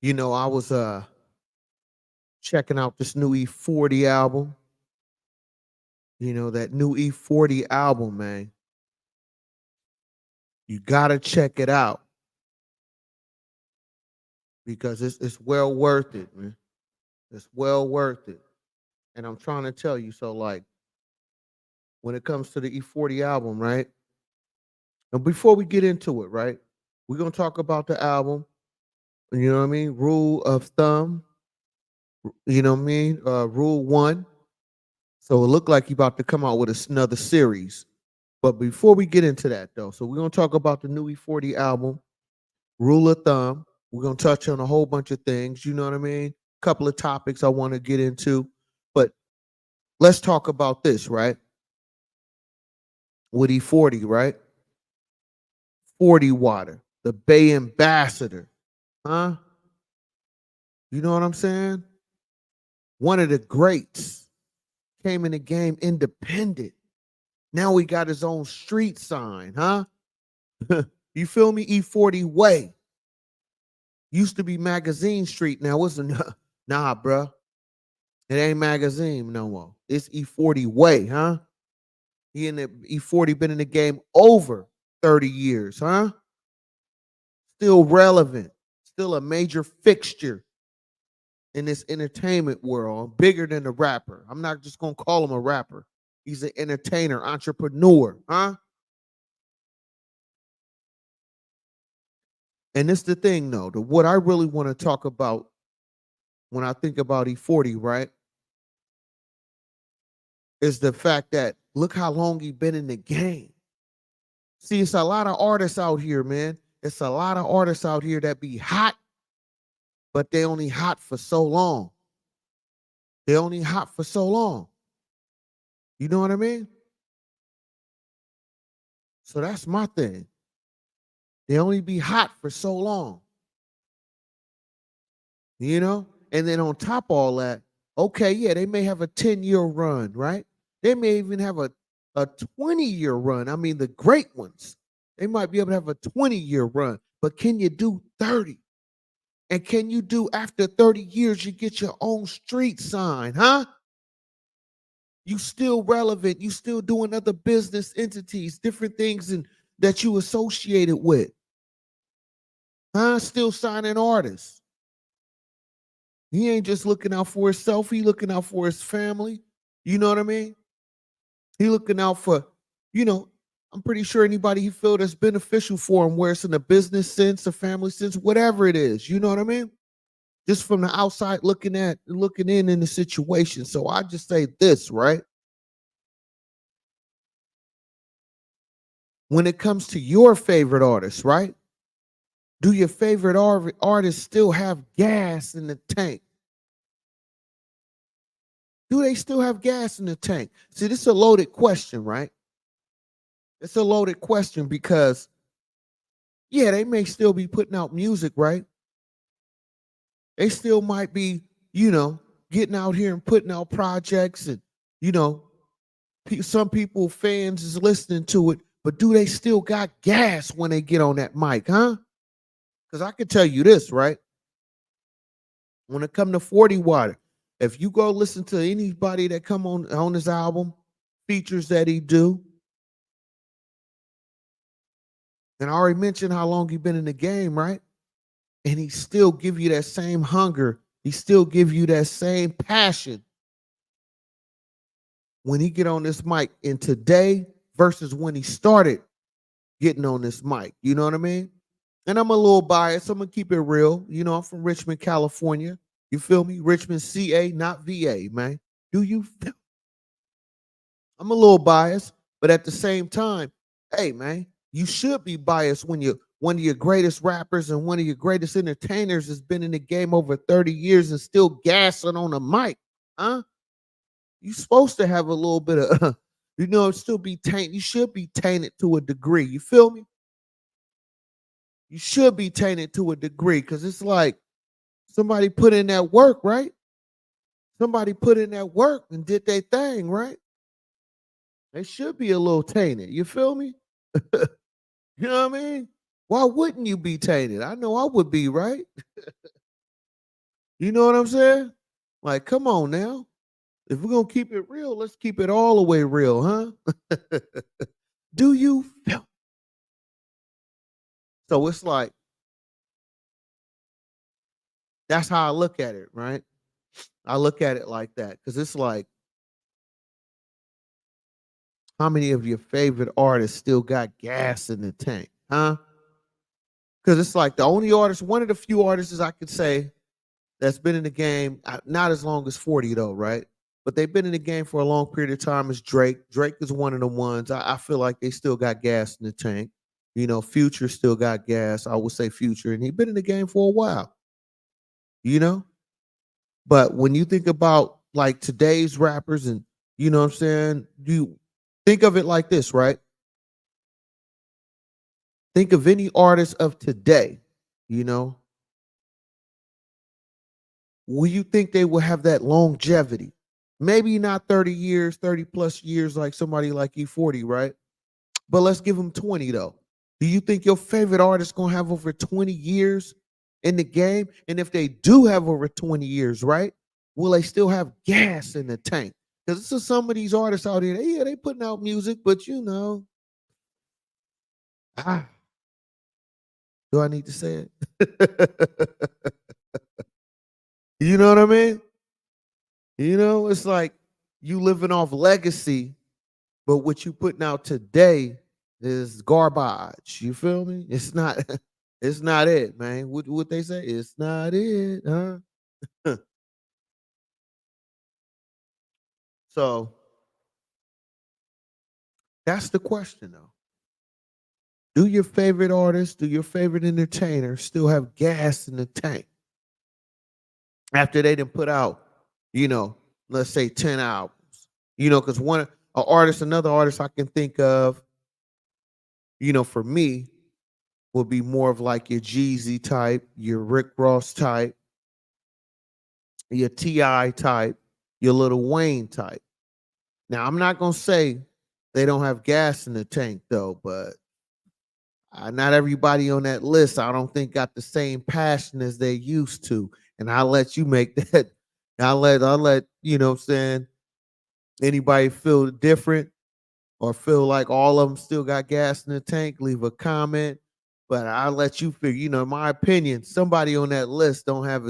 I was checking out this new E-40 album. That new E-40 album, man. You gotta check it out because it's well worth it, man. It's well worth it. And I'm trying to tell you, so like when it comes to the E-40 album, right? And before we get into it, right? We're gonna talk about the album, you know what I mean? Rule of thumb, you know what I mean? Rule one. So it looked like you about to come out with another series. But before we get into that, though, so we're gonna talk about the new E-40 album, rule of thumb. We're gonna touch on a whole bunch of things. You know what I mean? A couple of topics I want to get into, but let's talk about this, right? With E-40, right? 40 water, the Bay Ambassador, huh? You know what I'm saying? One of the greats came in the game independent. Now he got his own street sign, huh? You feel me? E-40 Way. Used to be Magazine Street. Now it's a nah, bro. It ain't Magazine no more. It's E-40 Way, huh? He in the E-40 been in the game over 30 years, huh? Still relevant. Still a major fixture in this entertainment world. Bigger than a rapper. I'm not just gonna call him a rapper. He's an entertainer, entrepreneur, huh? And it's the thing, though. What I really want to talk about when I think about E-40, right? Is the fact that look how long he been in the game. See, it's a lot of artists out here, man. It's a lot of artists out here that be hot, but they only hot for so long. They only hot for so long. You know what I mean? So that's my thing. They only be hot for so long. You know? And then on top of all that, okay, yeah, they may have a 10-year run, right? They may even have a 20-year run. I mean, the great ones, they might be able to have a 20-year run, but can you do 30? And can you do after 30 years, you get your own street sign, huh? You still relevant. You still doing other business entities, different things that you associated with, huh? Still signing artists. He ain't just looking out for himself. He looking out for his family. You know what I mean? He looking out for, you know, I'm pretty sure anybody he feel that's beneficial for him, where it's in a business sense, a family sense, whatever it is. You know what I mean? Just from the outside looking in the situation. So I just say this, right? When it comes to your favorite artist, right? Do your favorite artists still have gas in the tank? Do they still have gas in the tank? See, this is a loaded question, right? It's a loaded question because, yeah, they may still be putting out music, right? They still might be, getting out here and putting out projects and, you know, some people, fans is listening to it, but do they still got gas when they get on that mic, huh? Because I can tell you this, right? When it come to 40 water, if you go listen to anybody that come on his album, features that he do, and I already mentioned how long he been in the game, right? And he still give you that same hunger. He still give you that same passion when he get on this mic. And today versus when he started getting on this mic, you know what I mean? And I'm a little biased. I'm gonna keep it real. I'm from Richmond, California. You feel me? Richmond, CA, not VA, man. Do you feel? I'm a little biased, but at the same time, hey, man, you should be biased when you one of your greatest rappers and one of your greatest entertainers has been in the game over 30 years and still gassing on a mic, huh? You supposed to have a little bit of, still be tainted. You should be tainted to a degree. You feel me? You should be tainted to a degree because it's like somebody put in that work, right? Somebody put in that work and did their thing, right? They should be a little tainted. You feel me? You know what I mean? Why wouldn't you be tainted? I know I would be, right? You know what I'm saying? Like, come on now. If we're gonna keep it real, let's keep it all the way real, huh? Do you feel? So it's like that's how I look at it, right? I look at it like that because it's like, how many of your favorite artists still got gas in the tank, huh? Because it's like the only artist, one of the few artists I could say that's been in the game, not as long as 40 though, right? But they've been in the game for a long period of time is Drake. Drake is one of the ones I feel like they still got gas in the tank. You know, Future still got gas. I would say Future, and he's been in the game for a while, you know? But when you think about like today's rappers and you know what I'm saying, you think of it like this, right? Think of any artist of today, you know, will you think they will have that longevity? Maybe not 30 years, 30 plus years like somebody like E-40, right? But let's give them 20 though. Do you think your favorite artist gonna have over 20 years in the game? And if they do have over 20 years, right? Will they still have gas in the tank? Because this is some of these artists out here, yeah, they putting out music, but you know, ah, do I need to say it? You know what I mean? You know, it's like you living off legacy, but what you putting out today is garbage. You feel me? It's not it's not it, man. What they say? It's not it, huh? So that's the question though. Do your favorite artist, do your favorite entertainer still have gas in the tank after they didn't put out, you know, let's say 10 albums? You know, because another artist I can think of, you know, for me, will be more of like your Jeezy type, your Rick Ross type, your T.I. type, your Little Wayne type. Now, I'm not gonna say they don't have gas in the tank though, but not everybody on that list, I don't think got the same passion as they used to. And I'll let you make that. I'll let you know what I'm saying, anybody feel different or feel like all of them still got gas in the tank, leave a comment. But I'll let you figure, you know, in my opinion, somebody on that list don't had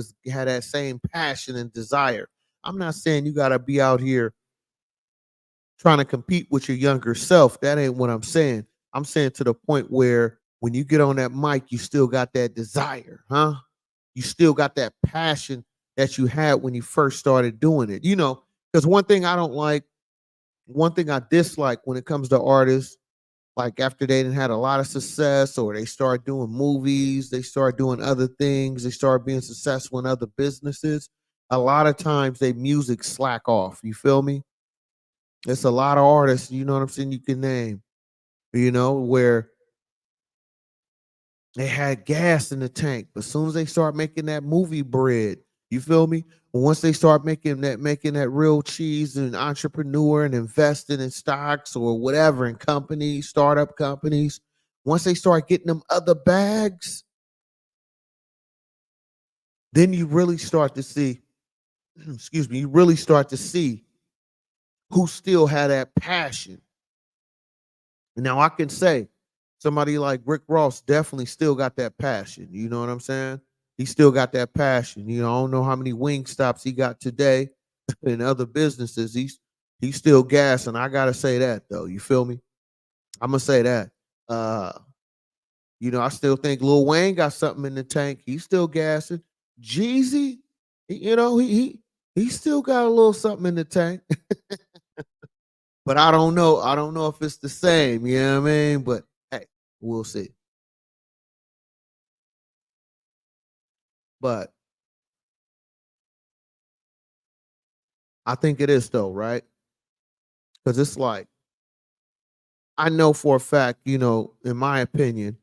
that same passion and desire. I'm not saying you gotta be out here trying to compete with your younger self. That ain't what I'm saying. I'm saying to the point where when you get on that mic, you still got that desire, huh? You still got that passion that you had when you first started doing it. You know, because one thing I don't like, one thing I dislike when it comes to artists, like after they didn't had a lot of success or they start doing movies, they start doing other things, they start being successful in other businesses. A lot of times they music slack off. You feel me? It's a lot of artists, you know what I'm saying, you can name, you know, where they had gas in the tank, but as soon as they start making that movie bread, you feel me? Once they start making that real cheese and entrepreneur and investing in stocks or whatever in companies, startup companies, once they start getting them other bags, then you really start to see, excuse me, you really start to see who still had that passion. Now I can say somebody like Rick Ross definitely still got that passion. You know what I'm saying? He still got that passion. You know, I don't know how many wing stops he got today in other businesses. He's still gassing. I gotta say that though. You feel me? I'm gonna say that. Uh, you know, I still think Lil Wayne got something in the tank. He's still gassing. Jeezy, you know, he still got a little something in the tank. But I don't know. I don't know if it's the same. You know what I mean? But hey, we'll see. But I think it is though, right? Because it's like I know for a fact, you know, in my opinion,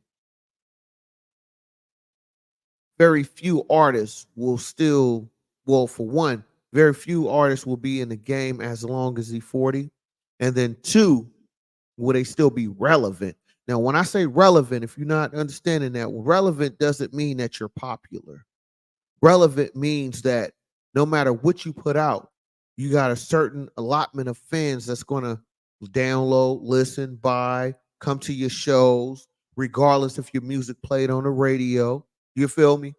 very few artists will still, well, for one, very few artists will be in the game as long as E-40. And then two, will they still be relevant? Now, when I say relevant, if you're not understanding that, relevant doesn't mean that you're popular. Relevant means that no matter what you put out, you got a certain allotment of fans that's going to download, listen, buy, come to your shows, regardless if your music played on the radio. You feel me?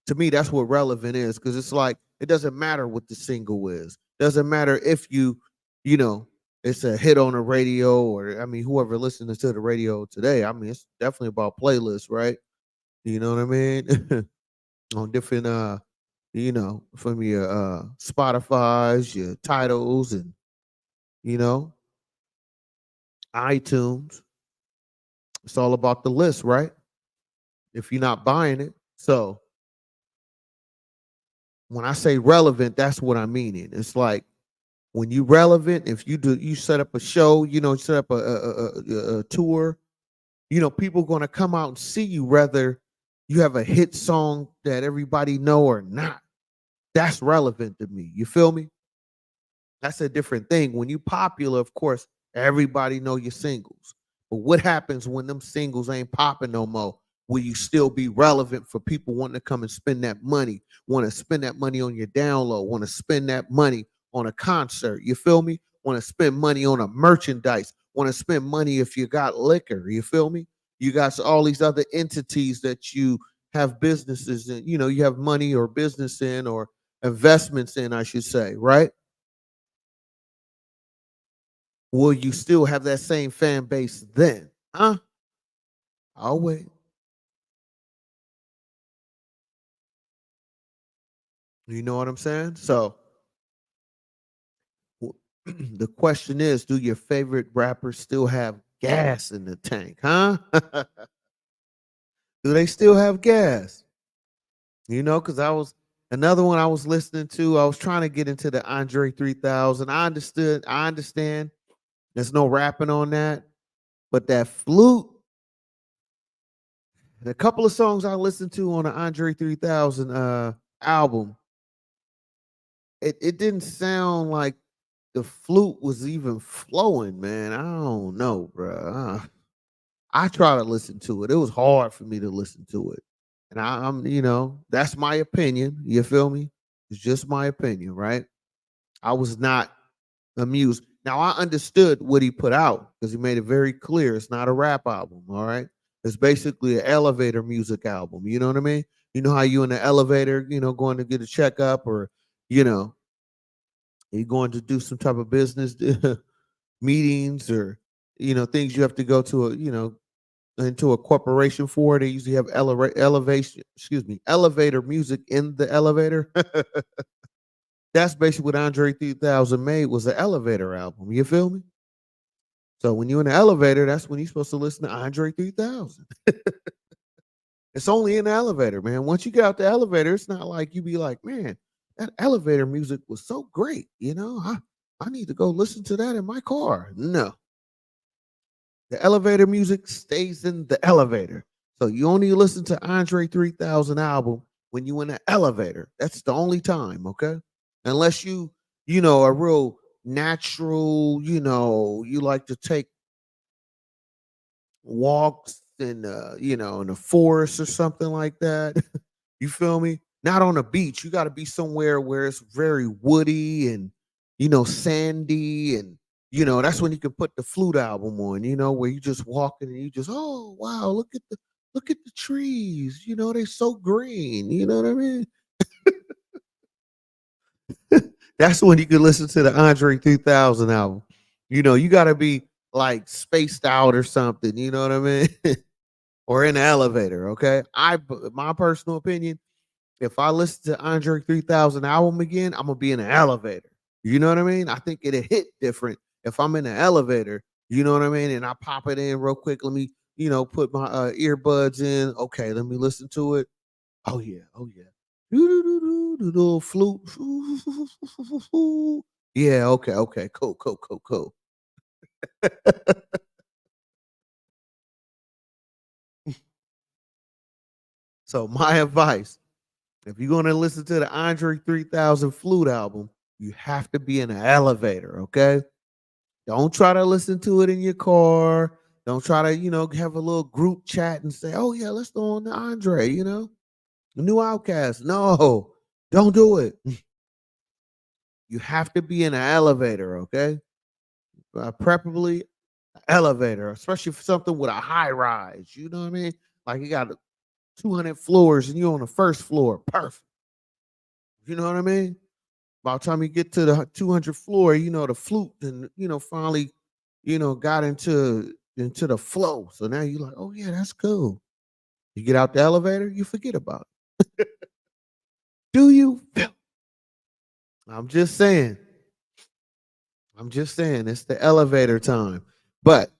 To me, that's what relevant is, because it's like it doesn't matter what the single is. Doesn't matter if you know, it's a hit on the radio, or I mean, whoever listens to the radio today. I mean, it's definitely about playlists, right? You know what I mean? On different from your Spotify's, your titles, and you know, iTunes. It's all about the list, right? If you're not buying it. So when I say relevant, that's what I mean. It's like when you relevant, if you set up a show, set up a tour, people going to come out and see you, whether you have a hit song that everybody know or not. That's relevant to me. You feel me? That's a different thing. When you popular, of course, everybody know your singles. But what happens when them singles ain't popping no more? Will you still be relevant for people wanting to come and spend that money? Want to spend that money on your download? Want to spend that money on a concert? You feel me? Want to spend money on a merchandise? Want to spend money if you got liquor? You feel me? You got all these other entities that you have businesses in, you have money or business in, or investments in, I should say, right? Will you still have that same fan base then? Huh? I'll wait. You know what I'm saying? So the question is, do your favorite rappers still have gas in the tank? Huh? Do they still have gas? Because I was another one I was listening to. I was trying to get into the Andre 3000. I understand. There's no rapping on that, but that flute. And a couple of songs I listened to on the Andre 3000 album, it didn't sound like the flute was even flowing, man. I don't know, bro. I try to listen to it. It was hard for me to listen to it. And that's my opinion. You feel me? It's just my opinion, right? I was not amused. Now I understood what he put out because he made it very clear it's not a rap album, all right? It's basically an elevator music album. You know what I mean? You know how you in the elevator, going to get a checkup, or, you know, you're going to do some type of business meetings, or things you have to go to into a corporation for. They usually have elevator music in the elevator. That's basically what Andre 3000 made, was an elevator album. You feel me? So when you're in the elevator, that's when you're supposed to listen to Andre 3000. It's only in the elevator, man. Once you get out the elevator, it's not like you be like, man, that elevator music was so great. I need to go listen to that in my car. No, the elevator music stays in the elevator. So you only listen to Andre 3000 album when you in the elevator. That's the only time, okay? Unless a real natural, you like to take walks in in the forest or something like that. You feel me? Not on a beach. You got to be somewhere where it's very woody and sandy, and that's when you can put the flute album on, where you just walking and you just, oh wow, look at the trees, they so green, you know what I mean? That's when you can listen to the Andre 3000 album. You got to be like spaced out or something, you know what I mean? Or in the elevator, okay? My personal opinion, if I listen to Andre 3000 album again, I'm gonna be in an elevator. You know what I mean? I think it'll hit different if I'm in an elevator. You know what I mean? And I pop it in real quick. Let me, put my earbuds in. Okay, let me listen to it. Oh yeah, oh yeah. The little flute. Yeah, okay, okay, cool, cool, cool, cool. So my advice: if you're gonna listen to the Andre 3000 flute album, you have to be in an elevator, okay? Don't try to listen to it in your car. Don't try to, have a little group chat and say, "Oh yeah, let's go on to Andre," The new Outcast. No, don't do it. You have to be in an elevator, okay? Preferably elevator, especially for something with a high rise. You know what I mean? Like you got 200 floors and you're on the first floor. Perfect. You know what I mean? By the time you get to the 200 floor, the flute and finally, got into the flow. So now you're like, oh yeah, that's cool. You get out the elevator, you forget about it. Do you? I'm just saying. I'm just saying. It's the elevator time. But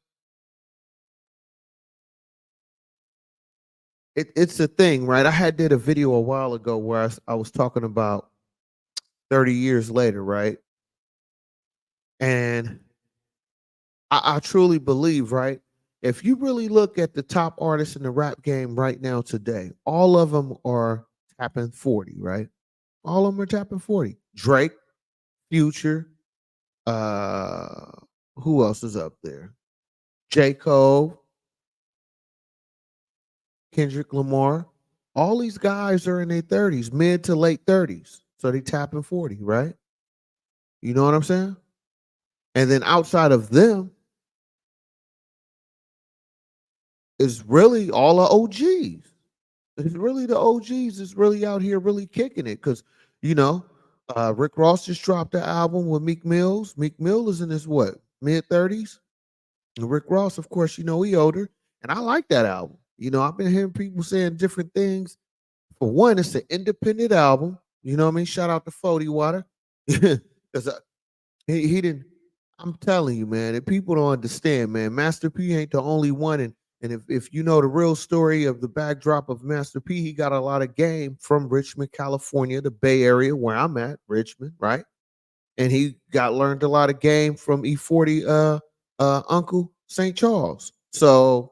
it's a thing, right? I had did a video a while ago where I was talking about 30 years later, right? And I truly believe, right? If you really look at the top artists in the rap game right now today, all of them are tapping 40, right? All of them are tapping 40. Drake, Future, uh, who else is up there? J. Cole, Kendrick Lamar. All these guys are in their 30s, mid to late 30s. So they tapping 40, right? You know what I'm saying? And then outside of them is really all the OGs. It's really the OGs is really out here really kicking it because you know Rick Ross just dropped the album with Meek Mills. Meek Mill is in his what mid 30s, and Rick Ross, of course, he older, and I like that album. I've been hearing people saying different things. For one, it's an independent album. You know what I mean? Shout out to 40 Water because he didn't. I'm telling you, man, and people don't understand, man. Master P ain't the only one, and if you know the real story of the backdrop of Master P, he got a lot of game from Richmond, California, the Bay Area, where I'm at, Richmond, right? And he got learned a lot of game from E-40 Uncle St. Charles. So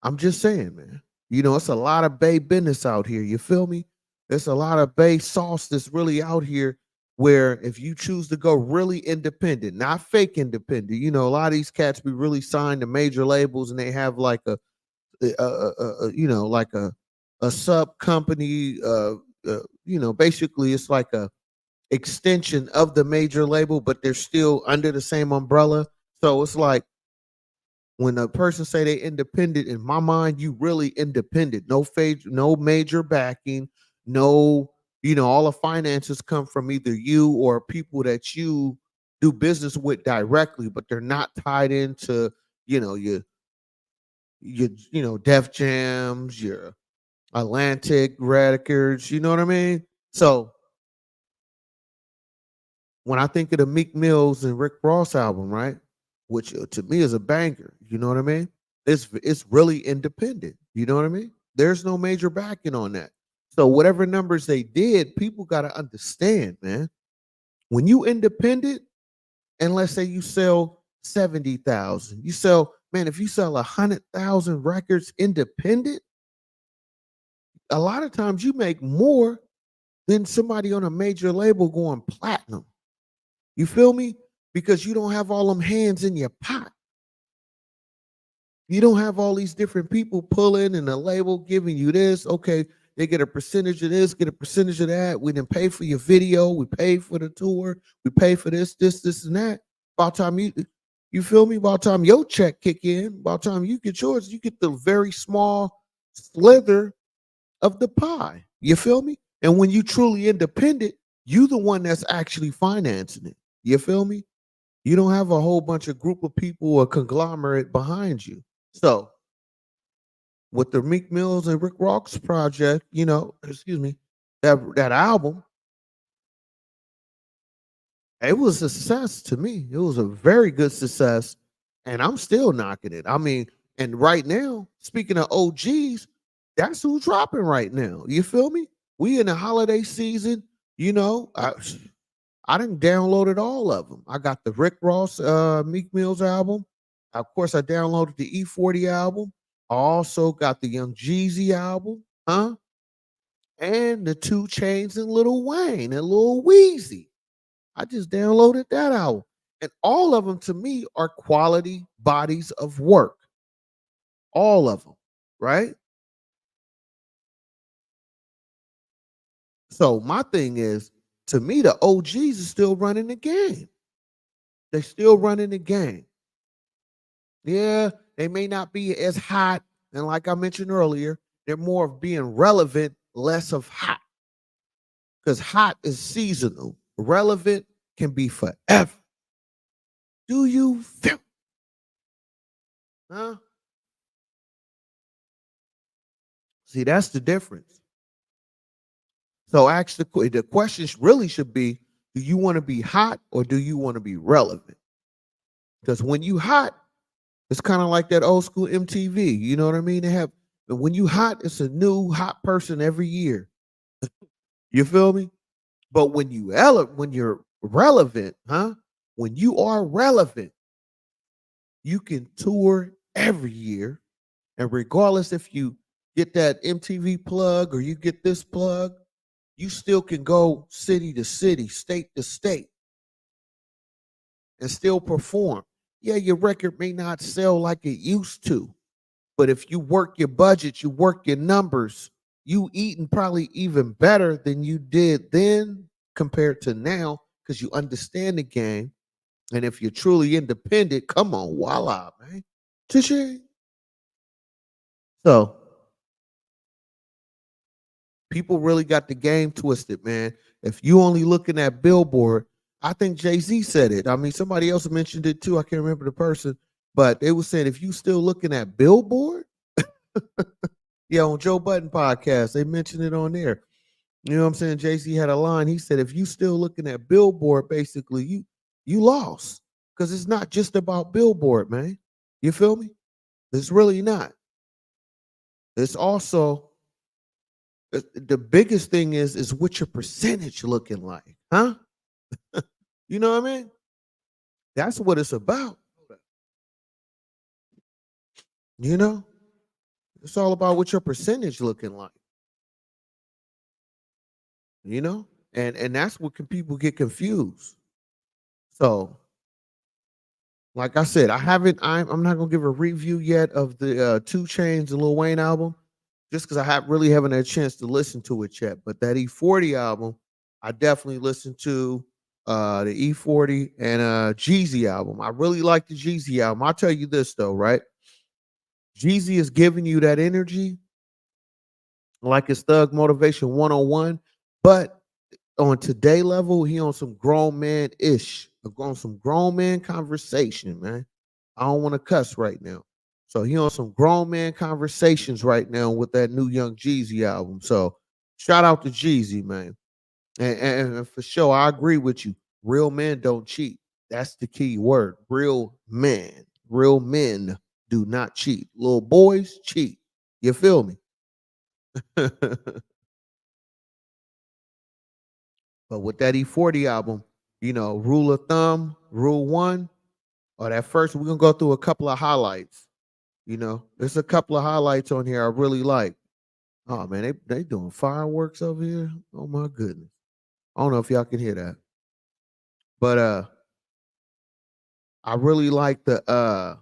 I'm just saying, man. It's a lot of Bay business out here. You feel me? There's a lot of Bay sauce that's really out here where if you choose to go really independent, not fake independent, a lot of these cats be really signed to major labels and they have like like a sub company. Basically it's like a extension of the major label, but they're still under the same umbrella. So it's like when a person say they independent, in my mind, you really independent. No major backing, no, all the finances come from either you or people that you do business with directly, but they're not tied into, your Def Jams, your Atlantic Records, you know what I mean? So when I think of the Meek Mills and Rick Ross album, right, which to me is a banger, you know what I mean? It's really independent, you know what I mean? There's no major backing on that. So whatever numbers they did, people got to understand, man. When you independent, and let's say you sell 70,000, you sell, man, if you sell 100,000 records independent, a lot of times you make more than somebody on a major label going platinum. You feel me? Because you don't have all them hands in your pot. You don't have all these different people pulling and a label giving you this. Okay, they get a percentage of this, get a percentage of that. We didn't pay for your video. We pay for the tour. We pay for this, and that. By the time you feel me? By the time your check kick in, by the time you get yours, you get the very small slither of the pie. You feel me? And when you truly independent, you the one that's actually financing it. You feel me? You don't have a whole bunch of group of people or conglomerate behind you. So with the Meek Mills and Rick Ross project, excuse me, that album, it was a success to me. It was a very good success, and I'm still knocking it. I mean, and right now, speaking of OGs, that's who's dropping right now. You feel me? We in the holiday season. I didn't downloaded all of them. I got the Rick Ross Meek Mills album. Of course, I downloaded the E-40 album. I also got the Young Jeezy album, huh? And the Two Chains and Lil Wayne and Lil Weezy. I just downloaded that album. And all of them to me are quality bodies of work. All of them, right? So my thing is, to me, the OGs is still running the game. They still running the game. Yeah, they may not be as hot, and like I mentioned earlier, they're more of being relevant, less of hot. Because hot is seasonal. Relevant can be forever. Do you feel? Huh? See, that's the difference. So ask the question really should be, do you want to be hot or do you want to be relevant? Because when you hot, it's kind of like that old school MTV. You know what I mean? They have, but when you hot, it's a new hot person every year. You feel me? But when you're relevant, huh? When you are relevant, you can tour every year, and regardless if you get that MTV plug or you get this plug, you still can go city to city, state to state, and still perform. Yeah, your record may not sell like it used to, but if you work your budget, you work your numbers, you eating probably even better than you did then compared to now because you understand the game. And if you're truly independent, come on, voila, man. Cha-ching. So people really got the game twisted, man. If you only looking at Billboard, I think Jay-Z said it. I mean, somebody else mentioned it too. I can't remember the person, but they were saying if you still looking at Billboard, yeah, on Joe Budden podcast, they mentioned it on there. You know what I'm saying? Jay-Z had a line. He said, if you still looking at Billboard, basically, you lost. Because it's not just about Billboard, man. You feel me? It's really not. It's also the biggest thing is what your percentage looking like, huh? You know what I mean? That's what it's about. You know, it's all about what your percentage looking like. You know, and that's what can people get confused. So, like I said, I haven't. I'm not gonna give a review yet of the Two Chains and Lil Wayne album, just because I really haven't had a chance to listen to it yet. But that E-40 album, I definitely listened to the E-40 and Jeezy album. I really like the Jeezy album. I'll tell you this though, right? Jeezy is giving you that energy like it's Thug Motivation 101, but on today level, he on some grown man ish, on some grown man conversation, man. I don't want to cuss right now. So he on some grown man conversations right now with that new Young Jeezy album. So shout out to Jeezy, man. And for sure, I agree with you. Real men don't cheat. That's the key word. Real men. Real men do not cheat. Little boys cheat. You feel me? But with that E-40 album, rule of thumb, rule one, or that first, we're gonna go through a couple of highlights. There's a couple of highlights on here I really like. Oh man, they doing fireworks over here. Oh my goodness. I don't know if y'all can hear that. But I really like the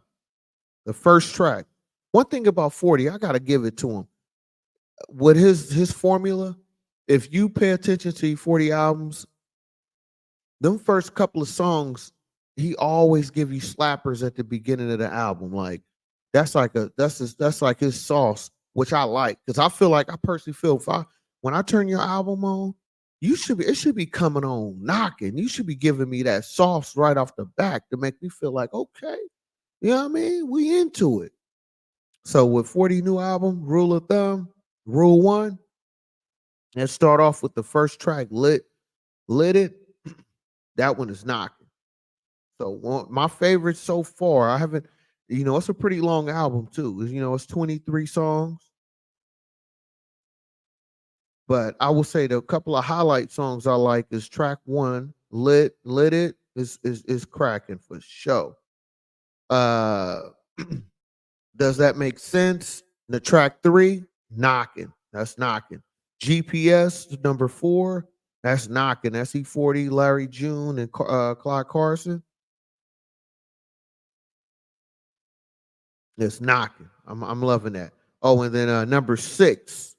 first track. One thing about 40, I gotta give it to him. With his formula, if you pay attention to 40 albums, them first couple of songs, he always give you slappers at the beginning of the album. Like that's like his sauce, which I like because I feel like I personally feel when I turn your album on, it should be coming on knocking. You should be giving me that sauce right off the back to make me feel like okay, you know what I mean? We into it. So with 40 new album, rule of thumb, rule one, let's start off with the first track, lit it. That one is knocking. So my favorite so far, I haven't, it's a pretty long album too. It's 23 songs, but I will say the couple of highlight songs I like is track one, lit it is cracking for sure. Uh, does that make sense? The track three, knocking, that's knocking. GPS number four, that's knocking. That's E-40, Larry June, and Clyde Carson. It's knocking. I'm loving that. Oh, and then number six,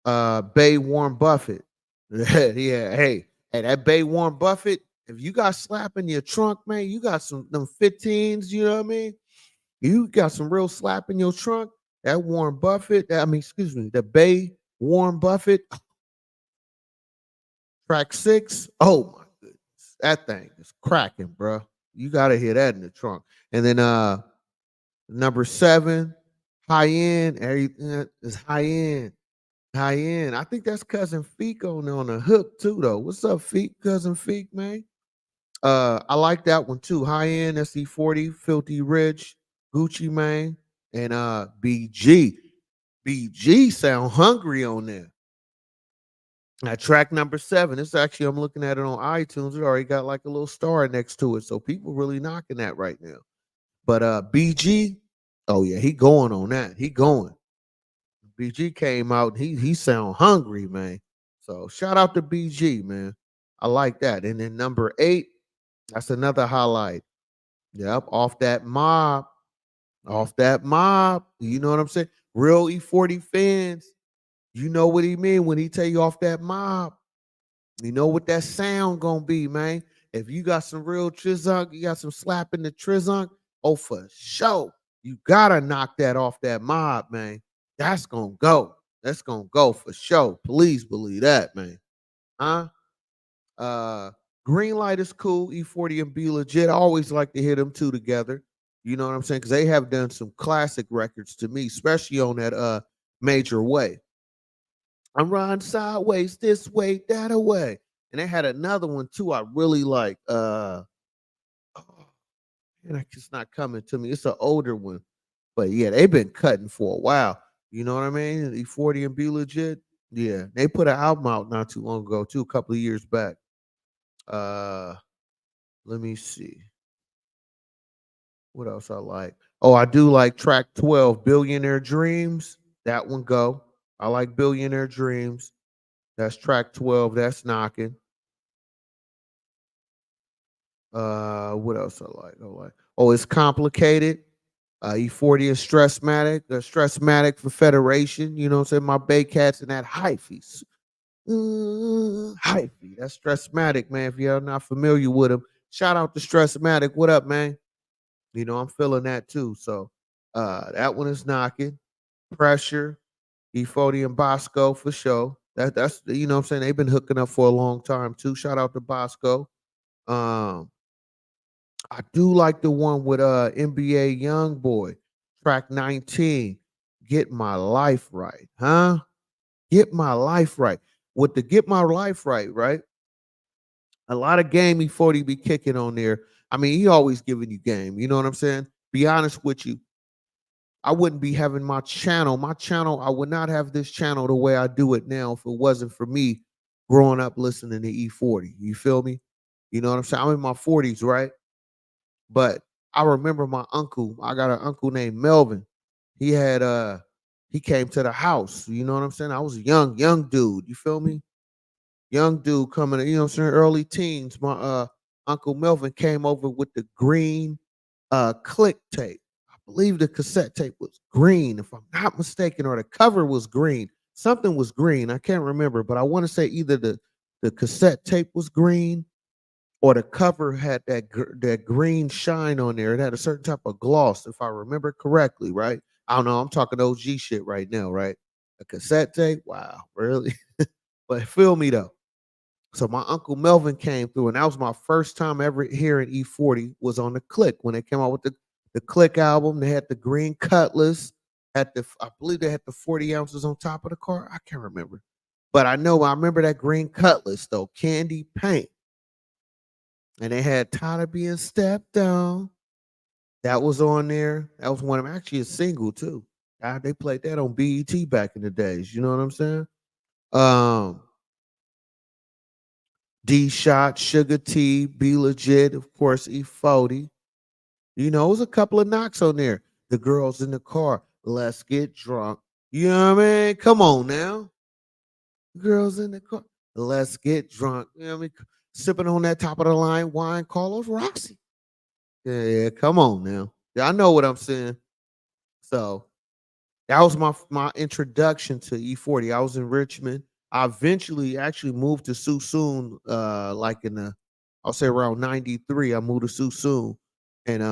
Bay Warren Buffett. Yeah, hey, that Bay Warren Buffett. If you got slap in your trunk, man, you got some them 15s. You know what I mean? You got some real slap in your trunk. That Warren Buffett. I mean, excuse me, the Bay Warren Buffett track six. Oh my goodness, that thing is cracking, bro. You got to hear that in the trunk. And then number seven, high end. Everything is high end. High end. I think that's cousin Feek on the hook too, though. What's up, Feek? Cousin Feek, man. I like that one too. High end SE40, Filthy Rich, Gucci Mane, and BG. BG sound hungry on there. At track number seven. It's actually I'm looking at it on iTunes. It already got like a little star next to it. So people really knocking that right now. But BG, oh yeah, he going on that. He going. BG came out. He sound hungry, man. So shout out to BG, man. I like that. And then number eight, that's another highlight. Yep, off that mob. Off that mob. You know what I'm saying? Real E40 fans, you know what he mean when he tell you off that mob. You know what that sound gonna be, man. If you got some real Trizunk, you got some slap in the Trizunk, oh for sure. You gotta knock that off that mob, man. That's gonna go. That's gonna go for sure. Please believe that, man. Huh? Uh Green Light is cool. E40 and Be Legit. I always like to hear them two together. You know what I'm saying? Because they have done some classic records to me, especially on that major way. I'm riding sideways, this way, that away. And they had another one too. I really like. Oh, man, it's not coming to me. It's an older one, but yeah, they've been cutting for a while. You know what I mean? E40 and Be Legit. Yeah, they put an album out not too long ago, too, a couple of years back. Uh, let me see what else I like. Oh, I do like track 12, Billionaire Dreams. That one go. I like Billionaire Dreams. That's track 12. That's knocking. What else I like? Oh, it's complicated. E40 is Stressmatic. Stressmatic for Federation. You know what I'm saying? My Bay Cats and that hyphies. Hyphy. That's Stressmatic, man. If you're not familiar with him, shout out to Stressmatic. What up, man? You know, I'm feeling that too. So that one is knocking. Pressure, E40 and Bosco for sure. That's you know what I'm saying? They've been hooking up for a long time too. Shout out to Bosco. Um, I do like the one with NBA Young Boy, track 19. Get my life right, huh? Get my life right. With the get my life right, right? A lot of game E40 be kicking on there. I mean, he always giving you game. You know what I'm saying? Be honest with you. I wouldn't be having my channel. My channel, I would not have this channel the way I do it now if it wasn't for me growing up listening to E40. You feel me? You know what I'm saying? I'm in my 40s, right? But I remember my uncle. I got an uncle named Melvin. He had he came to the house. You know what I'm saying? I was a young dude. You feel me? Young dude coming, you know what I'm saying, early teens. My Uncle Melvin came over with the green click tape. I believe the cassette tape was green, if I'm not mistaken, or the cover was green. Something was green. I can't remember, but I want to say either the cassette tape was green or the cover had that green shine on there. It had a certain type of gloss, if I remember correctly, right? I don't know. I'm talking OG shit right now, right? A cassette tape. Wow, really? But feel me though. So my uncle Melvin came through, and that was my first time ever hearing E40 was on the Click when they came out with the Click album. They had the green Cutlass, had the I believe they had the 40 ounces on top of the car. I can't remember, but I remember that green Cutlass though, candy paint, and they had "Tired of Being Stepped On." That was on there. That was one of them, actually a single too. They played that on BET back in the days. You know what I'm saying? Um, D Shot, Sugar T, Be Legit, of course, E40. You know, it was a couple of knocks on there. The girls in the car, let's get drunk. You know what I mean? Come on now. Girls in the car, let's get drunk. You know what I mean? Sipping on that top of the line wine, Carlos Rossi. Yeah, yeah, come on now. Yeah, I know what I'm saying. So that was my introduction to E40. I was in Richmond. I eventually actually moved to Susoon, like in the, I'll say around '93. I moved to Susoon, and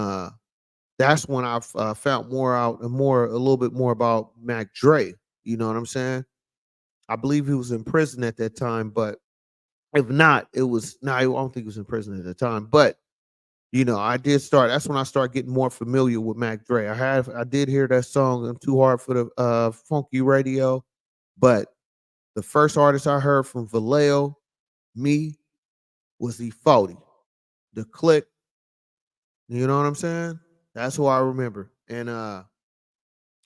that's when I found more out and more a little bit more about Mac Dre. You know what I'm saying? I believe he was in prison at that time, but if not, it was no. I don't think he was in prison at the time, but I did start. That's when I started getting more familiar with Mac Dre. I did hear that song "I'm Too Hard for the Funky Radio," but the first artist I heard from Vallejo, me, was E-40. The Click, you know what I'm saying? That's who I remember. And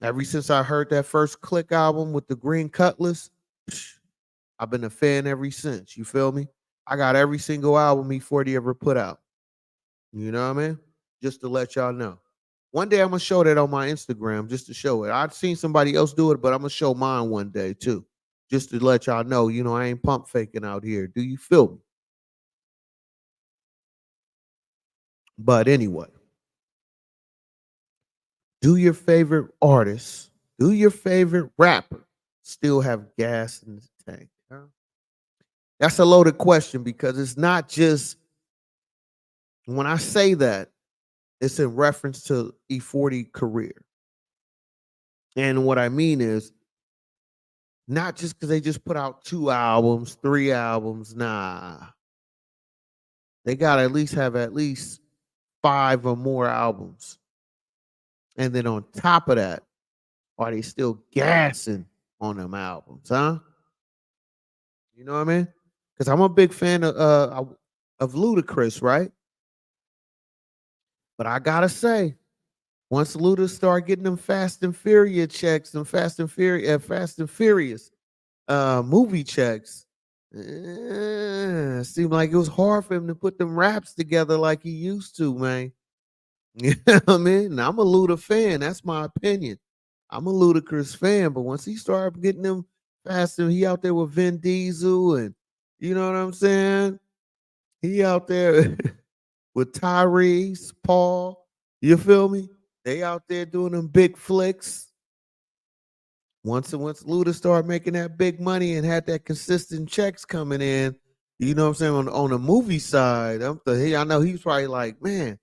ever since I heard that first Click album with the Green Cutlass, psh, I've been a fan ever since. You feel me? I got every single album E-40 ever put out. You know what I mean? Just to let y'all know. One day I'm gonna show that on my Instagram just to show it. I've seen somebody else do it, but I'm gonna show mine one day too. Just to let y'all know, I ain't pump faking out here. Do you feel me? But anyway, do your favorite artist, do your favorite rapper still have gas in the tank? Huh? That's a loaded question because it's not just when I say that, it's in reference to E-40 career. And what I mean is not just because they just put out 2 albums, 3 albums. Nah, they got to at least have at least 5 or more albums. And then on top of that, are they still gassing on them albums, huh? You know what I mean? Because I'm a big fan of Ludacris, right? But I gotta say, once Luda start getting them Fast and Furious checks, them Fast and Furious movie checks, seemed like it was hard for him to put them raps together like he used to, man. You know what I mean? Now, I'm a Luda fan. That's my opinion. I'm a Ludacris fan, but once he started getting them fast and he out there with Vin Diesel and you know what I'm saying? He out there with Tyrese, Paul. You feel me? They out there doing them big flicks. Once Luda started making that big money and had that consistent checks coming in, you know what I'm saying? On the movie side, I know he's probably like, man,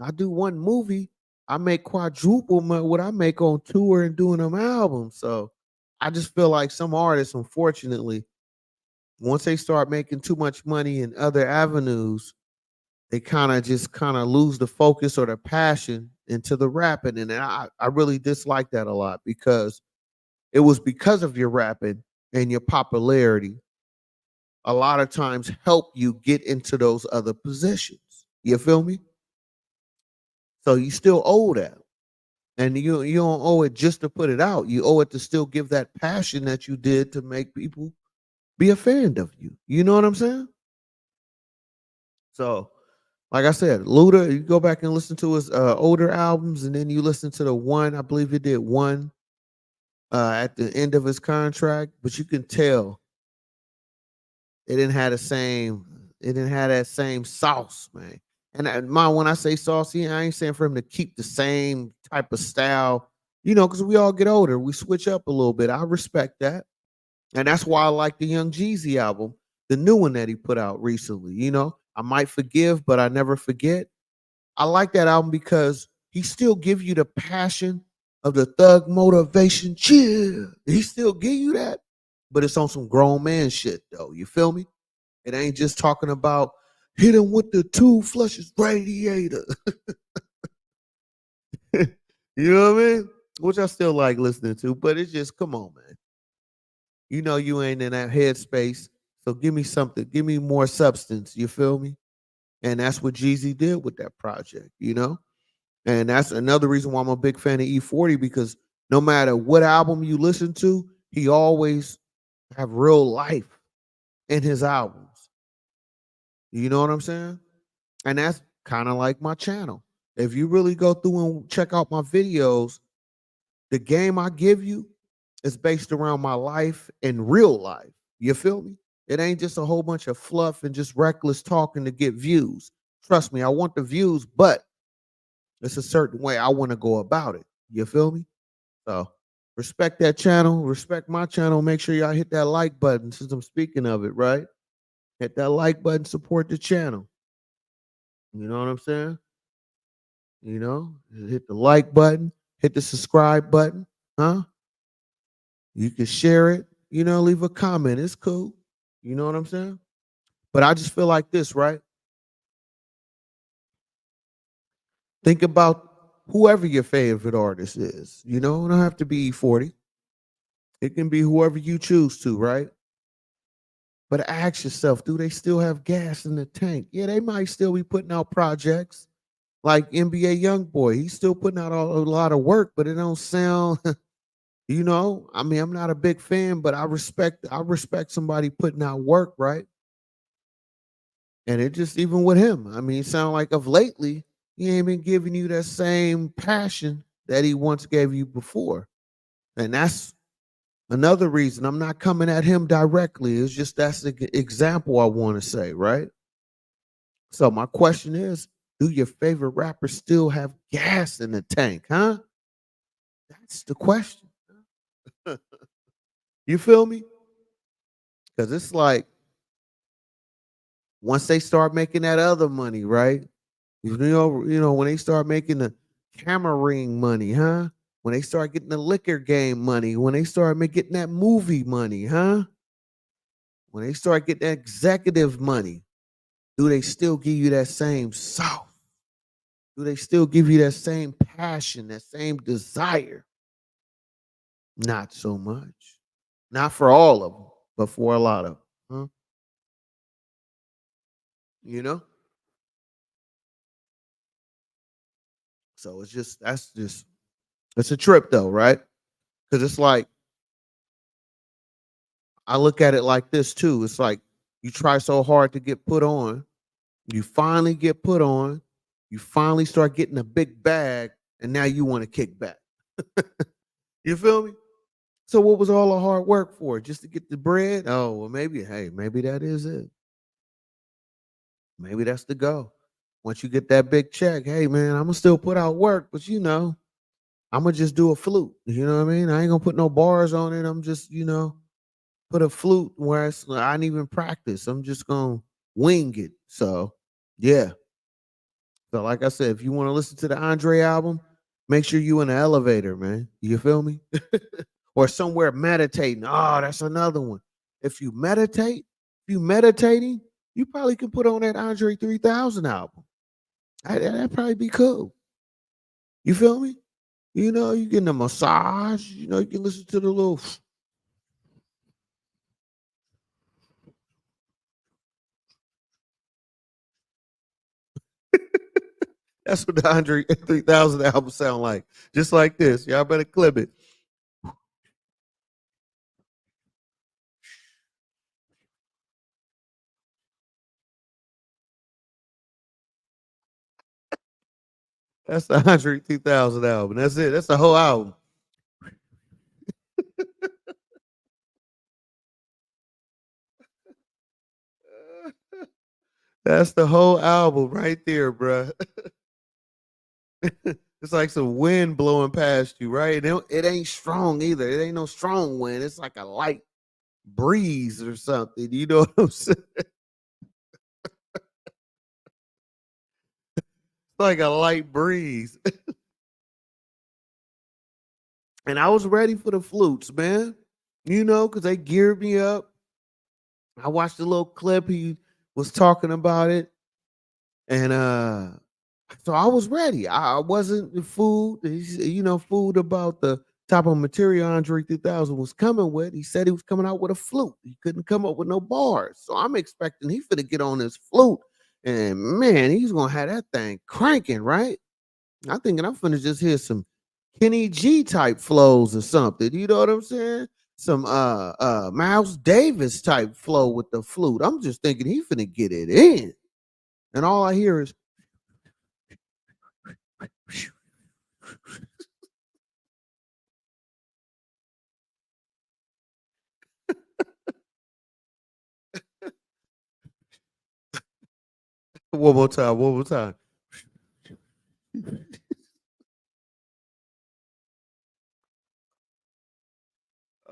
I do one movie, I make quadruple what I make on tour and doing them albums. So I just feel like some artists, unfortunately, once they start making too much money in other avenues, they kind of lose the focus or the passion into the rapping. And I really dislike that a lot because it was because of your rapping and your popularity a lot of times help you get into those other positions. You feel me? So you still owe that. And you don't owe it just to put it out. You owe it to still give that passion that you did to make people be a fan of you. You know what I'm saying? So, like I said, Luda, you go back and listen to his older albums, and then you listen to the one, I believe he did one at the end of his contract, but you can tell it didn't have the same, it didn't have that same sauce, man. And when I say saucy, I ain't saying for him to keep the same type of style, because we all get older, we switch up a little bit. I respect that. And that's why I like the Young Jeezy album, the new one that he put out recently. I might forgive, but I never forget. I like that album because he still give you the passion of the thug motivation. Chill. He still give you that, but it's on some grown man shit though. You feel me? It ain't just talking about hit him with the two flushes radiator. You know what I mean? Which I still like listening to, but it's just come on, man. You ain't in that headspace. So give me something. Give me more substance. You feel me? And that's what Jeezy did with that project. And that's another reason why I'm a big fan of E-40 because no matter what album you listen to, he always have real life in his albums. You know what I'm saying? And that's kind of like my channel. If you really go through and check out my videos, the game I give you is based around my life and real life. You feel me? It ain't just a whole bunch of fluff and just reckless talking to get views. Trust me, I want the views, but it's a certain way I want to go about it. You feel me? So Respect that channel. Respect my channel. Make sure y'all hit that like button since I'm speaking of it, right? Hit that like button, support the channel. You know what I'm saying? You know, hit the like button, hit the subscribe button, huh? You can share it, you know, leave a comment. It's cool. You know what I'm saying? But I just feel like this, right? Think about whoever your favorite artist is. You know, it don't have to be E-40. It can be whoever you choose to, right? But ask yourself, do they still have gas in the tank? Yeah, they might still be putting out projects like NBA YoungBoy. He's still putting out a lot of work, but it don't sound, you know. I mean, I'm not a big fan, but I respect somebody putting out work, right? And it just even with him, I mean, it sound like of lately, he ain't been giving you that same passion that he once gave you before. And that's another reason I'm not coming at him directly. It's just that's the example I want to say, right? So my question is, do your favorite rappers still have gas in the tank, huh? That's the question. You feel me? Because it's like once they start making that other money, right? You know, when they start making the camera ring money, huh? When they start getting the liquor game money, when they start getting that movie money, huh? When they start getting that executive money, do they still give you that same soul? Do they still give you that same passion, that same desire? Not so much. Not for all of them, but for a lot of them. Huh? You know? So it's just that's just it's a trip though, right? Because it's like I look at it like this too. It's like you try so hard to get put on, you finally get put on, you finally start getting a big bag, and now you want to kick back. You feel me? So what was all the hard work for? Just to get the bread? Oh, well, maybe, hey, maybe that is it. Maybe that's the go. Once you get that big check, hey man, I'm gonna still put out work, but you know, I'm gonna just do a flute. You know what I mean? I ain't gonna put no bars on it. I'm just, you know, put a flute where I didn't even practice. I'm just gonna wing it. So yeah. So like I said, if you want to listen to the Andre album, make sure you in the elevator, man. You feel me? Or somewhere meditating. Oh, that's another one. If you meditate, if you meditating, you probably can put on that Andre 3000 album. That'd probably be cool. You feel me? You know, you getting a massage. You know, you can listen to the little. That's what the Andre 3000 album sound like. Just like this. Y'all better clip it. That's the Andre 3000 album. That's it. That's the whole album. That's the whole album right there, bruh. It's like some wind blowing past you, right? It ain't strong either. It ain't no strong wind. It's like a light breeze or something. You know what I'm saying? It's like a light breeze. And I was ready for the flutes, man. You know, because they geared me up. I watched a little clip. He was talking about it. And so I was ready. I wasn't fooled. You know, fooled about the type of material Andre 3000 was coming with. He said he was coming out with a flute. He couldn't come up with no bars. So I'm expecting he's gonna get on his flute. And man, he's gonna have that thing cranking, right? I'm thinking I'm gonna just hear some Kenny G type flows or something. You know what I'm saying? Some Miles Davis type flow with the flute. I'm just thinking he finna get it in. And all I hear is one more time, one more time.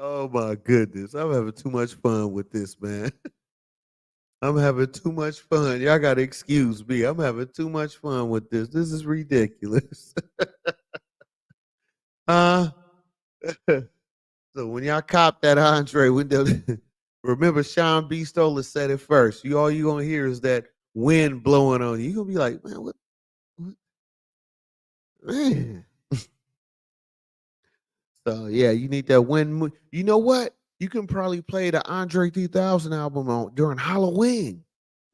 Oh my goodness. I'm having too much fun with this, man. I'm having too much fun. Y'all gotta excuse me. I'm having too much fun with this. This is ridiculous. uh so when y'all cop that Andre, remember Sean B. Stoller said it first. You all you gonna hear is that wind blowing on you. You gonna be like, man, what man? So yeah, you need that wind. You know what? You can probably play the Andre 3000 album on during Halloween.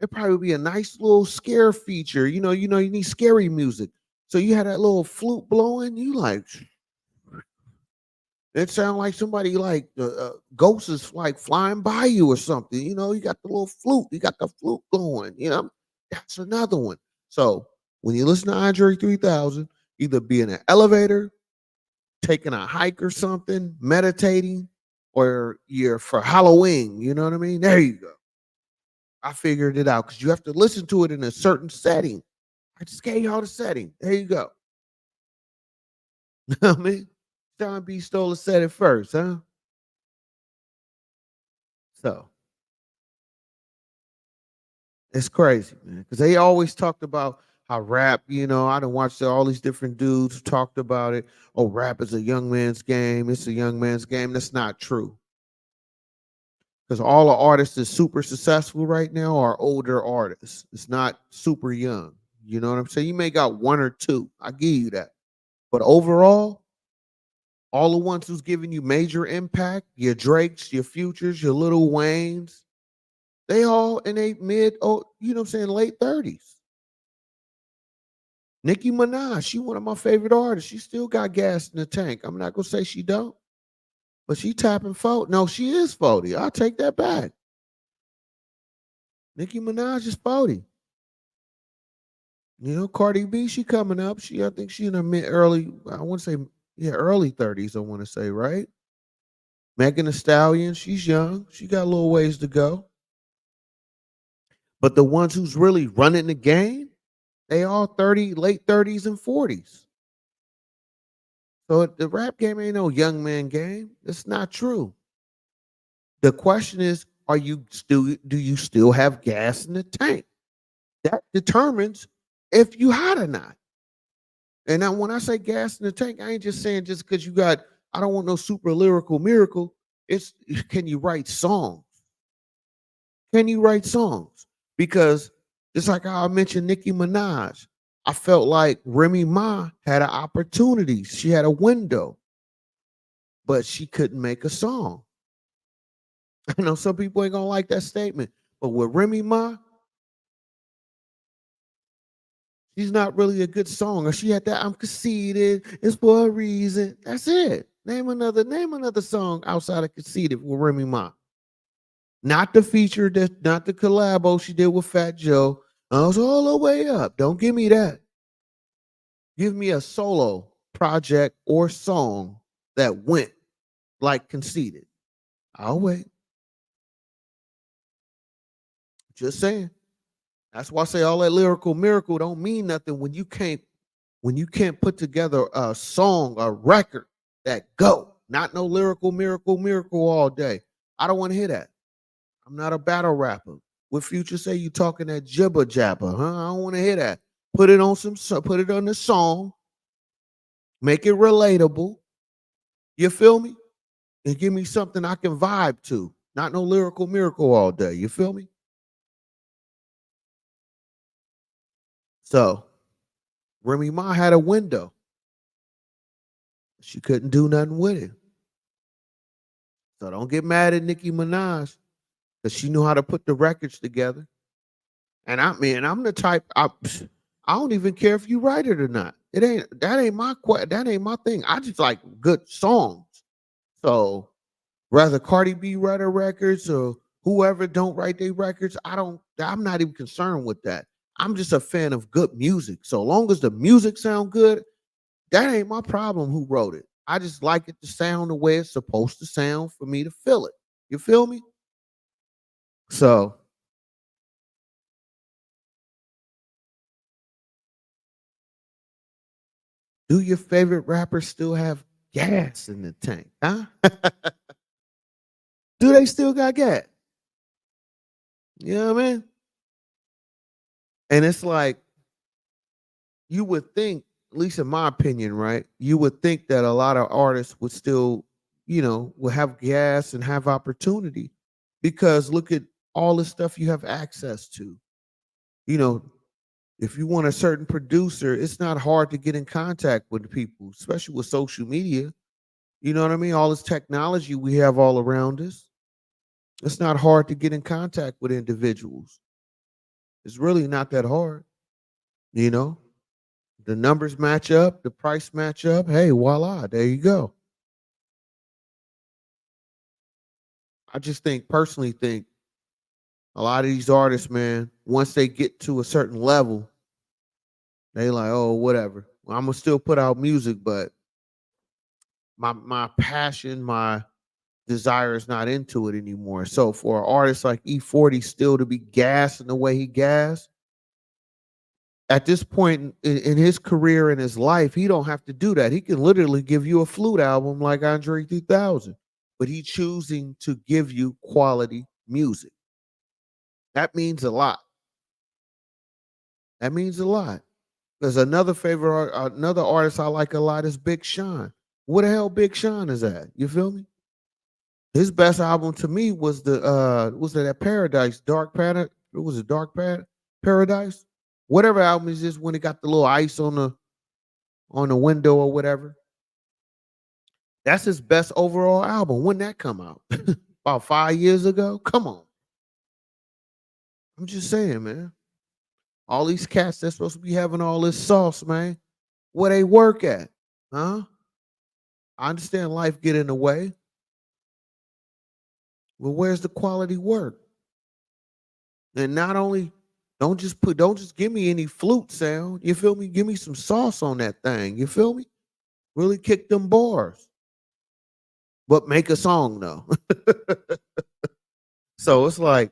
It'd probably be a nice little scare feature. You need scary music. So you had that little flute blowing. You like it sound like somebody like ghosts is like flying by you or something. You got the little flute. You got the flute going. That's another one. So when you listen to Andre 3000, either be in an elevator, taking a hike or something, meditating, or you're for Halloween. You know what I mean? There you go. I figured it out because you have to listen to it in a certain setting. I just gave y'all the setting. There you go. You know what I mean? John B. Stoller said it first, huh? So it's crazy, man. Because they always talked about how rap, I done watched all these different dudes talked about it. Oh, rap is a young man's game. It's a young man's game. That's not true. Because all the artists that's super successful right now are older artists. It's not super young. You know what I'm saying? You may got one or two. I give you that. But overall, all the ones who's giving you major impact, your Drakes, your Futures, your Little Waynes, they all in a late 30s. Nicki Minaj, she one of my favorite artists. She still got gas in the tank. I'm not gonna say she don't, but she tapping 40. No, she is 40. I'll take that back. Nicki Minaj is 40. Cardi B, she coming up. I think she in her mid early, I want to say, yeah, early 30s, I want to say, right? Megan Thee Stallion, she's young. She got a little ways to go. But the ones who's really running the game, they all 30, late 30s and 40s. So the rap game ain't no young man game. It's not true. The question is, do you still have gas in the tank? That determines if you hot or not. And now when I say gas in the tank, I ain't just saying just because I don't want no super lyrical miracle. It's can you write songs? Can you write songs? Because just like how I mentioned Nicki Minaj, I felt like Remy Ma had an opportunity. She had a window, but she couldn't make a song. I know some people ain't gonna like that statement, but with Remy Ma, she's not really a good song. Or she had that I'm conceited, it's for a reason. That's it. Name another song outside of Conceited with Remy Ma. Not the feature, not the collabo she did with Fat Joe. I was all the way up. Don't give me that. Give me a solo project or song that went like Conceited. I'll wait. Just saying. That's why I say all that lyrical miracle don't mean nothing when you can't put together a song, a record that go. Not no lyrical miracle all day. I don't want to hear that. I'm not a battle rapper. What Future say you talking that jibber jabber, huh? I don't want to hear that. Put it on the song, make it relatable. You feel me? And give me something I can vibe to. Not no lyrical miracle all day. You feel me? So Remy Ma had a window. She couldn't do nothing with it. So don't get mad at Nicki Minaj because she knew how to put the records together. And I'm the type I don't even care if you write it or not. That ain't my thing. I just like good songs. So whether Cardi B write her records or whoever don't write their records, I'm not even concerned with that. I'm just a fan of good music. So long as the music sound good, that ain't my problem who wrote it. I just like it to sound the way it's supposed to sound for me to feel it. You feel me? So do your favorite rappers still have gas in the tank? Huh? Do they still got gas? You know what I mean? And it's like you would think, at least in my opinion, right? You would think that a lot of artists would still, would have gas and have opportunity because look at all the stuff you have access to. You know, if you want a certain producer, it's not hard to get in contact with people, especially with social media. You know what I mean? All this technology we have all around us. It's not hard to get in contact with individuals. It's really not that hard, you know? The numbers match up, the price match up. Hey, voila, there you go. I just personally think a lot of these artists, man, once they get to a certain level, they like, oh, whatever. Well, I'm gonna still put out music, but my passion, my desire is not into it anymore. So for an artist like E-40 still to be gassing the way he gassed, at this point in his career and his life, he don't have to do that. He can literally give you a flute album like Andre 3000, but he choosing to give you quality music. That means a lot. That means a lot. There's another another artist I like a lot is Big Sean. Where the hell Big Sean is at? You feel me? His best album to me was that Paradise Dark Paradise. It was a Paradise. Whatever album is this when it got the little ice on the window or whatever. That's his best overall album. When that come out? About 5 years ago? Come on. I'm just saying, man. All these cats that's supposed to be having all this sauce, man. Where they work at? Huh? I understand life get in the way, but where's the quality work? And not only don't just give me any flute sound. You feel me? Give me some sauce on that thing. You feel me? Really kick them bars. But make a song though. So it's like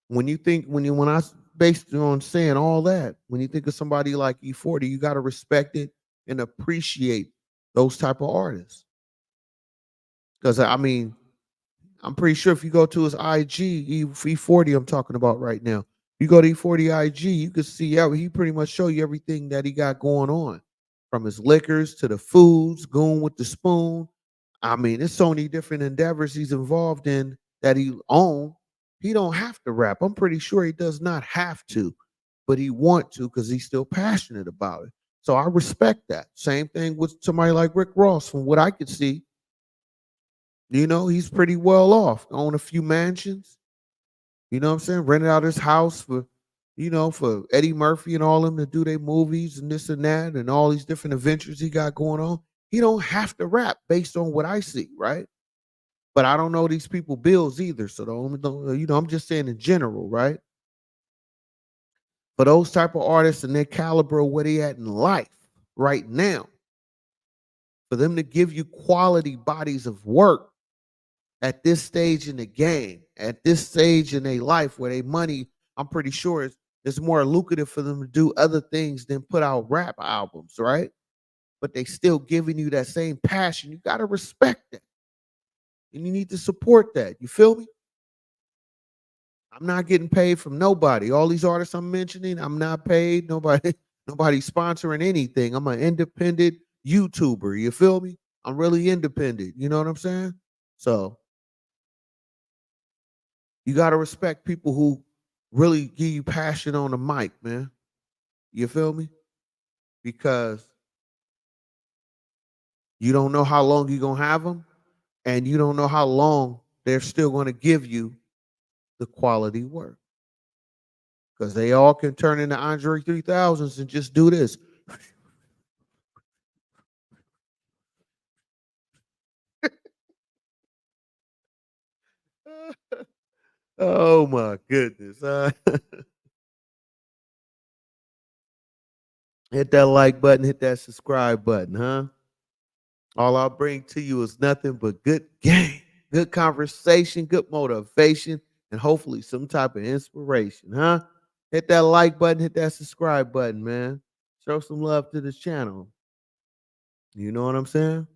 when I based on saying all that, when you think of somebody like E-40, you got to respect it and appreciate those type of artists. Because I mean, I'm pretty sure if you go to his IG, E40, I'm talking about right now. You go to E40 IG, you can see he pretty much show you everything that he got going on, from his liquors to the foods, going with the spoon. I mean, there's so many different endeavors he's involved in that he own. He don't have to rap. I'm pretty sure he does not have to, but he want to because he's still passionate about it. So I respect that. Same thing with somebody like Rick Ross. From what I could see, he's pretty well off, own a few mansions. You know what I'm saying? Rented out his house for Eddie Murphy and all them to do their movies and this and that and all these different adventures he got going on. He don't have to rap based on what I see, right? But I don't know these people bills either. So I'm just saying in general, right? For those type of artists and their caliber of where they at in life right now, for them to give you quality bodies of work at this stage in the game, at this stage in their life where they money, I'm pretty sure it's more lucrative for them to do other things than put out rap albums, right? But they still giving you that same passion. You got to respect that. And you need to support that. You feel me? I'm not getting paid from nobody. All these artists I'm mentioning, I'm not paid. Nobody sponsoring anything. I'm an independent YouTuber. You feel me? I'm really independent. You know what I'm saying? So you got to respect people who really give you passion on the mic, man. You feel me? Because you don't know how long you're going to have them, and you don't know how long they're still going to give you the quality work. Because they all can turn into Andre 3000s and just do this. Oh my goodness. Hit that like button, hit that subscribe button, huh? All I'll bring to you is nothing but good game, good conversation, good motivation, and hopefully some type of inspiration, huh? Hit that like button, hit that subscribe button, man. Show some love to this channel. You know what I'm saying?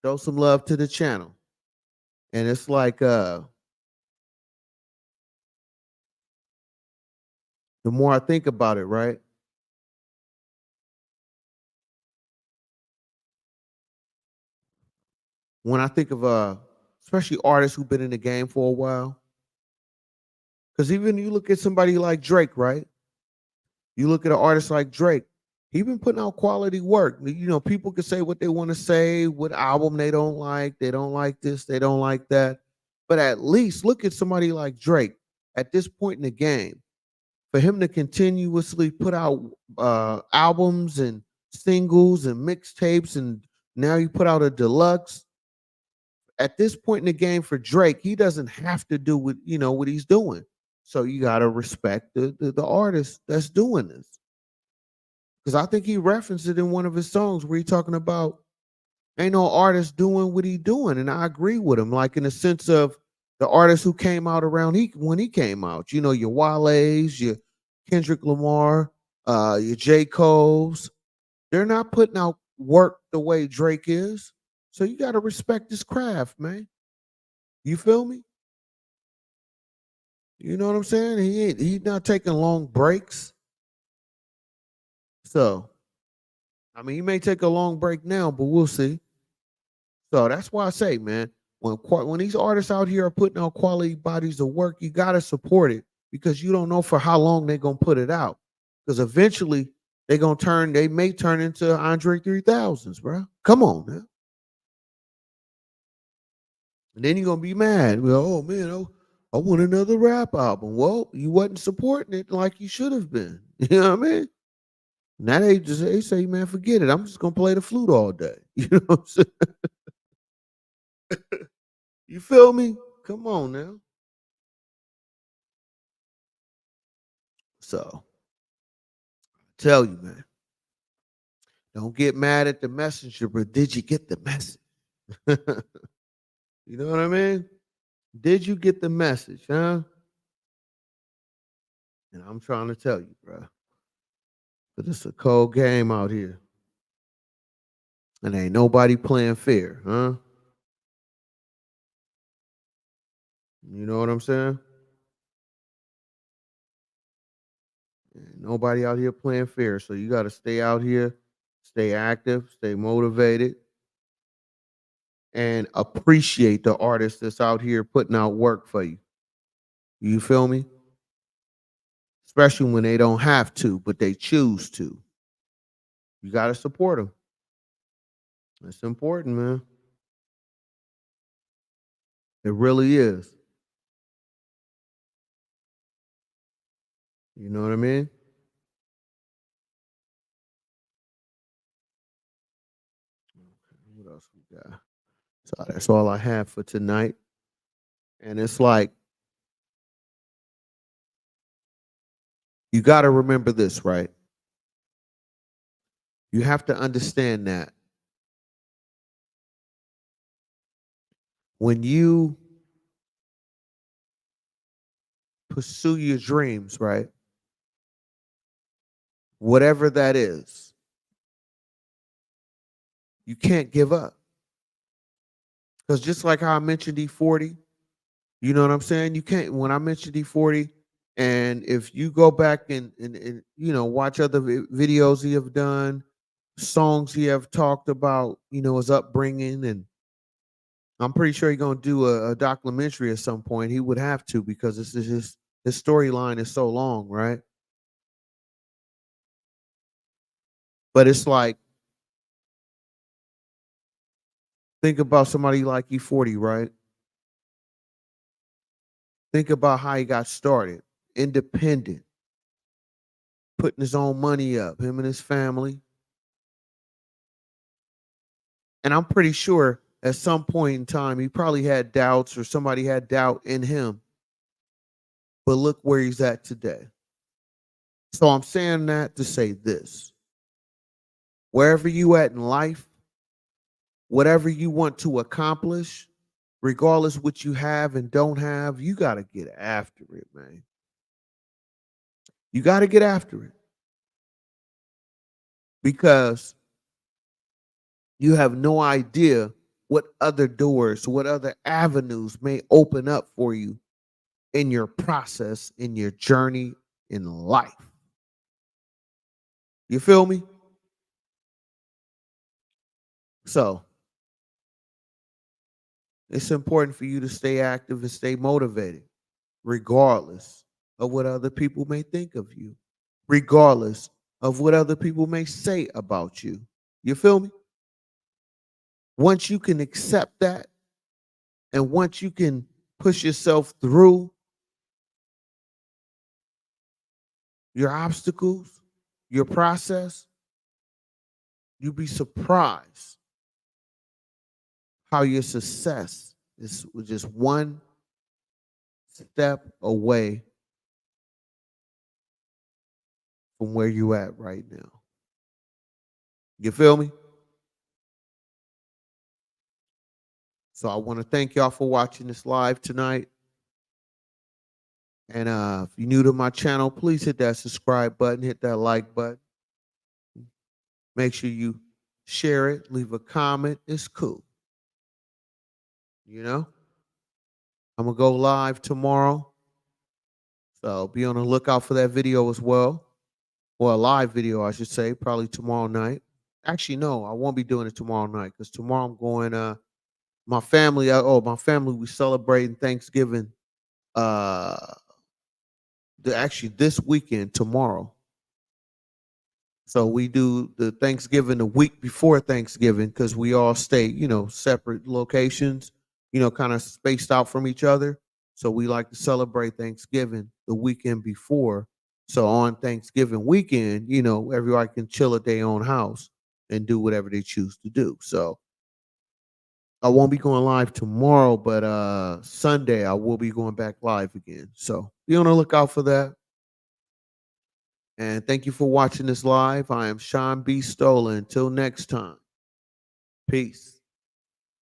Show some love to the channel. And it's like the more I think about it, right? When I think of especially artists who've been in the game for a while, because even you look at somebody like Drake, right? You look at an artist like Drake, he been putting out quality work. You know, people can say what they want to say, what album they don't like this, they don't like that. But at least look at somebody like Drake at this point in the game. For him to continuously put out albums and singles and mixtapes, and now you put out a deluxe. At this point in the game for Drake, he doesn't have to do what what he's doing. So you gotta respect the artist that's doing this. Because I think he referenced it in one of his songs where he talking about ain't no artist doing what he doing. And I agree with him, like in the sense of the artists who came out around when he came out. You know, your Wale's, your Kendrick Lamar, your J. Cole's. They're not putting out work the way Drake is. So you gotta respect his craft, man. You feel me? You know what I'm saying? He's not taking long breaks. So I mean, he may take a long break now, but we'll see. So that's why I say, man, when these artists out here are putting out quality bodies of work, you gotta support it because you don't know for how long they're gonna put it out. Because eventually they may turn into Andre 3000s, bro. Come on now. And then you're gonna be mad. Well, oh man, I want another rap album. Well, you wasn't supporting it like you should have been. You know what I mean? Now they say, man, forget it. I'm just gonna play the flute all day. You know what I'm saying? You feel me? Come on now. So tell you, man, don't get mad at the messenger, but did you get the message? You know what I mean? Did you get the message, huh? And I'm trying to tell you, bro, but it's a cold game out here, and ain't nobody playing fair, huh? You know what I'm saying? Ain't nobody out here playing fair, so you got to stay out here, stay active, stay motivated, and appreciate the artist that's out here putting out work for you. You feel me? Especially when they don't have to, but they choose to. You got to support them. It's important, man. It really is. You know what I mean? What else we got? So that's all I have for tonight. And it's like, you got to remember this, right? You have to understand that when you pursue your dreams, right? Whatever that is, you can't give up. Because just like how I mentioned E-40, you know what I'm saying? You can't, when I mentioned E-40, and if you go back and watch other videos he have done, songs he have talked about, his upbringing, and I'm pretty sure he's gonna do a documentary at some point. He would have to because this is his storyline is so long, right? But it's like, think about somebody like E-40, right? Think about how he got started, independent, putting his own money up, him and his family. And I'm pretty sure at some point in time he probably had doubts or somebody had doubt in him. But look where he's at today. So I'm saying that to say this. Wherever you at in life, whatever you want to accomplish, regardless what you have and don't have, you got to get after it, man. You got to get after it because you have no idea what other doors, what other avenues may open up for you in your process, in your journey in life. You feel me? So it's important for you to stay active and stay motivated, regardless of what other people may think of you, regardless of what other people may say about you. You feel me? Once you can accept that, and once you can push yourself through your obstacles, your process, you'd be surprised how your success is just one step away from where you at right now. You feel me? So I want to thank y'all for watching this live tonight. And if you're new to my channel, please hit that subscribe button, hit that like button. Make sure you share it, leave a comment. It's cool. You know, I'm going to go live tomorrow. So be on the lookout for that video as well. Or a live video, I should say, probably tomorrow night. Actually, no, I won't be doing it tomorrow night because tomorrow I'm going, my family, we celebrating Thanksgiving actually this weekend, tomorrow. So we do the Thanksgiving the week before Thanksgiving because we all stay, separate locations, kind of spaced out from each other. So we like to celebrate Thanksgiving the weekend before. So on Thanksgiving weekend, everybody can chill at their own house and do whatever they choose to do. So I won't be going live tomorrow, but Sunday I will be going back live again. So be on the lookout for that. And thank you for watching this live. I am Sean B. Stoller. Until next time, peace.